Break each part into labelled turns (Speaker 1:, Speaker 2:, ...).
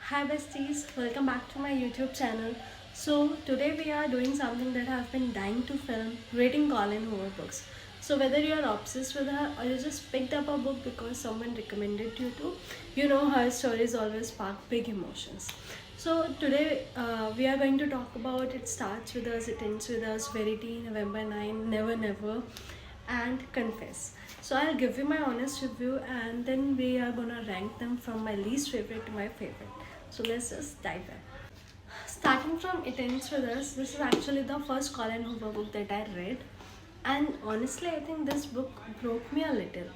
Speaker 1: Hi besties, welcome back to my YouTube channel. So today we are doing something that I've been dying to film, reading Colin Hoover books. So whether you are obsessed with her or you just picked up a book because someone recommended you to, you know her stories always spark big emotions. So today we are going to talk about It Starts With Us, It Ends With Us, Verity, November 9, Never Never, and Confess. So I'll give you my honest review and then we are gonna rank them from my least favorite to my favorite. So let's just dive in. Starting from It Ends With Us, this is actually the first Colin Hoover book that I read, and honestly, I think this book broke me a little.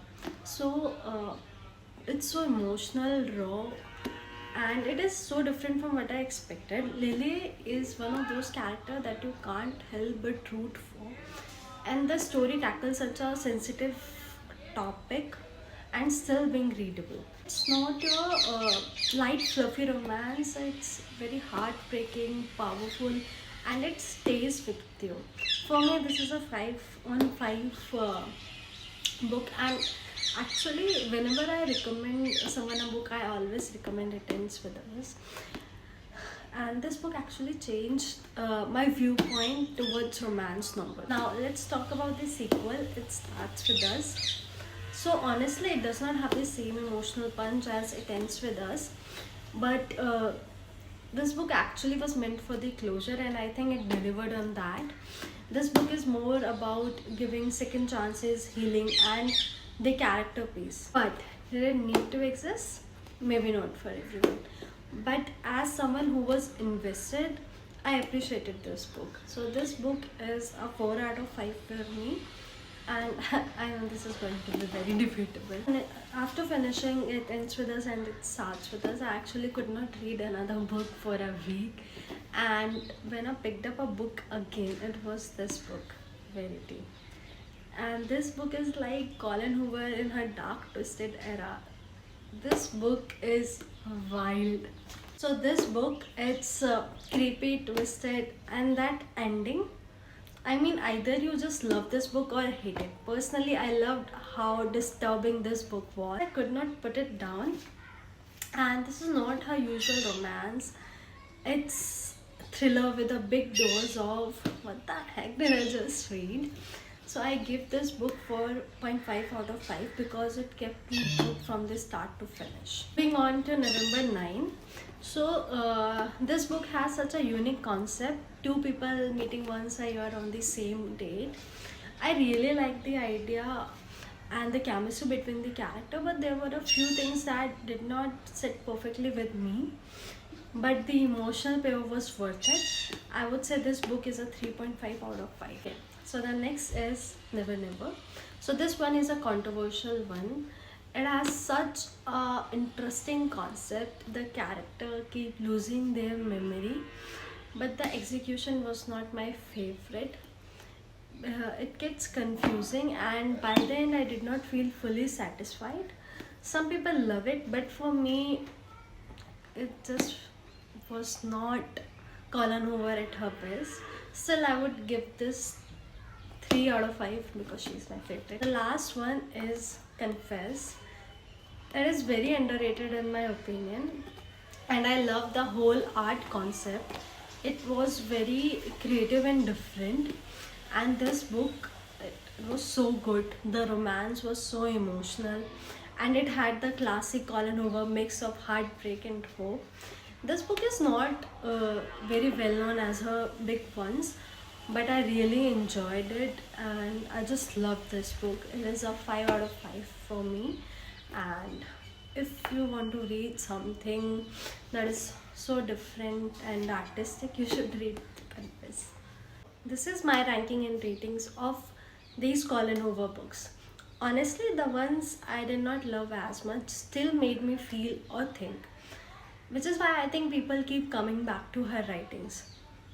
Speaker 1: So it's so emotional, raw, and it is so different from what I expected. Lily is one of those characters that you can't help but root for, and the story tackles such a sensitive topic and still being readable. It's not your light fluffy romance, it's very heartbreaking, powerful, and it stays with you. For me, this is a 5 on 5 book, and actually whenever I recommend someone a book, I always recommend It Ends With Us. And this book actually changed my viewpoint towards romance novel. Now let's talk about the sequel, It Starts With Us. So honestly, it does not have the same emotional punch as It Ends With Us, but this book actually was meant for the closure, and I think it delivered on that. This book is more about giving second chances, healing, and the character piece. But did it need to exist? Maybe not for everyone. But as someone who was invested, I appreciated this book. So this book is a 4 out of 5 for me, and I know this is going to be very debatable. And after finishing It Ends With Us and It Starts With Us, I actually could not read another book for a week. And when I picked up a book again, it was this book, Verity. And this book is like Colin Hoover in her dark, twisted era. This book is wild. So this book, it's creepy, twisted, and that ending, I mean, either you just love this book or hate it. Personally, I loved how disturbing this book was. I could not put it down. And this is not her usual romance. It's thriller with a big dose of what the heck did I just read? So I give this book 4.5 out of 5 because it kept me hooked from the start to finish. Moving on to November 9. So this book has such a unique concept. Two people meeting once a year on the same date. I really like the idea and the chemistry between the character, but there were a few things that did not sit perfectly with me, but the emotional payoff was worth it. I would say this book is a 3.5 out of 5. Okay. So the next is Never Never. So this one is a controversial one. It has such a interesting concept. The character keep losing their memory, but the execution was not my favorite. It gets confusing, and by the end I did not feel fully satisfied. Some people love it, but for me it just was not Colin Hoover at her best. Still, I would give this 3 out of 5 because she's my favorite. The last one is Confess. It is very underrated in my opinion, and I love the whole art concept. It was very creative and different, and this book, it was so good. The romance was so emotional, and it had the classic Colin Hoover mix of heartbreak and hope. This book is not very well known as her big ones, but I really enjoyed it and I just love this book. It is a 5 out of 5 for me. And if you want to read something that is so different and artistic, you should read Confess. This is my ranking and ratings of these Colin Hoover books. Honestly, the ones I did not love as much still made me feel or think, which is why I think people keep coming back to her writings.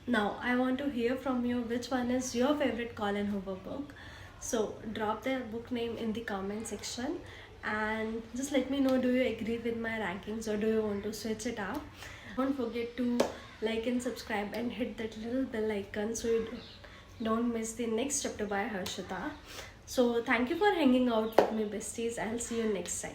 Speaker 1: Now, I want to hear from you which one is your favorite Colin Hoover book. So, drop their book name in the comment section and just let me know, do you agree with my rankings or do you want to switch it up? Don't forget to like and subscribe and hit that little bell icon so you don't miss the next chapter by Harshita. So, thank you for hanging out with me, besties. I'll see you next time.